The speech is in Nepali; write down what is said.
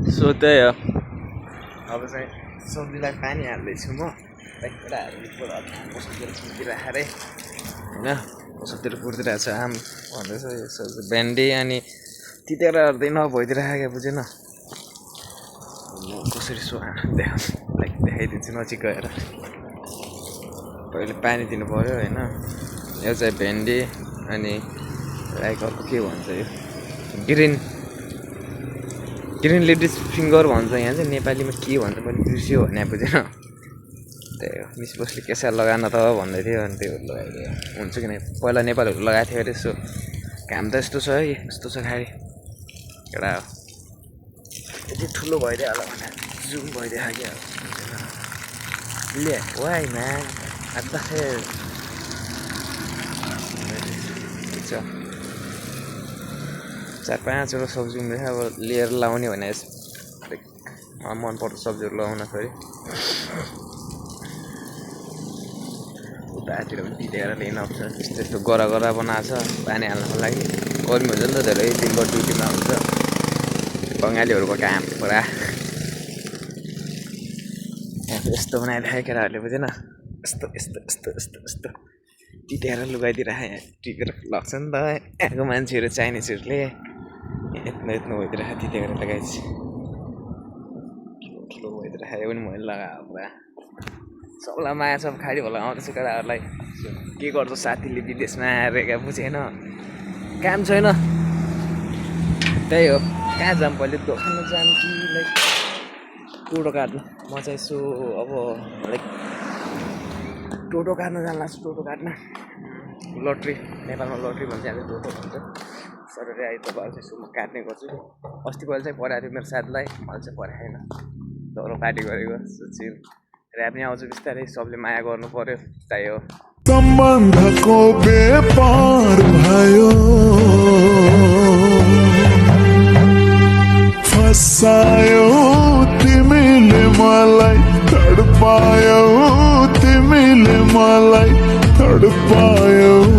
सो त्यही हो अब चाहिँ सब्जीलाई पानी हाल्दैछु म कसैतिर फुर्तिरहेको अरे होइन कसैतिर फुर्तिरहेको छ आम भन्दैछ यो सब्जी भेन्डी अनि तितेर अर्दै नभइदिरहेको क्या बुझेन कसरी सो देखाइदिन्छु नजिक गएर पहिले पानी दिनु पऱ्यो होइन यो चाहिँ भेन्डी अनि लाइक अर्को के भन्छ यो ग्रिन लेडिज फिङ्गर भन्छ यहाँ चाहिँ नेपालीमा के भन्छ मैले बिर्स्यो भने बुझेन त्यही हो मिस बसले केसा लगान त भन्दै थियो अनि त्यो लगाइदियो हुन्छ कि पहिला नेपालहरू लगाएको थियो अरे यसो घाम त यस्तो छ है यस्तो छ खालि एउटा यति ठुलो भइदियो होला भने जुम भइदियो कि ले वाइ म्यान अब चार पाँचवटा सब्जी हुँदैछ अब लिएर लाउने भने मनपर्छ सब्जीहरू लगाउन फेरि उतातिर पनि तितेर लिन आउँछ त्यस्तो यस्तो गरा बनाएको छ पानी हाल्नको लागि गर्मी हुन्छ नि त धेरै दिनभर ड्युटीमा हुन्छ बङ्गालीहरूको काम पुरा यस्तो बनाइराखेको केटाहरूले बुझेन यस्तो यस्तो यस्तो यस्तो यस्तो तितेर लुगाइदिइराखे यहाँ टिपेर लग्छ नि त यहाँको मान्छेहरू चाइनिजहरूले यत्नो भइदिइराखेको तितेर लगाएपछि ठुलो भइदिइराखेको पनि मैले लगाएको पुरा सबलाई माया सब खाली होला आउँदैछ केटाहरूलाई के गर्छ साथीले विदेशमा आएर क्या बुझेन काम छैन त्यही हो कहाँ जाऊँ पहिले दोकानमा जाऊँ कि लाइक टोटो काट्नु म चाहिँ यसो अब लाइक टोटो काट्न जानु लाग्छ टोटो काट्न लट्री नेपालमा लट्री भन्छ यहाँ चाहिँ टोटो भन्छ सटरडे आइ तपाईँहरू चाहिँ यसो म काट्ने गर्छु अस्ति पहिला चाहिँ पढाएको थियो मेरो साथीलाई मैले चाहिँ पढाएन दौरो पार्टी गरेको चिल ऱ्याप नि आउँछ बिस्तारै सबले माया गर्नु पर्यो त्यही हो सम्बन्धको बेपार भयो फसायो तिमीले मलाई तडपायो तिमीले मलाई तडपायो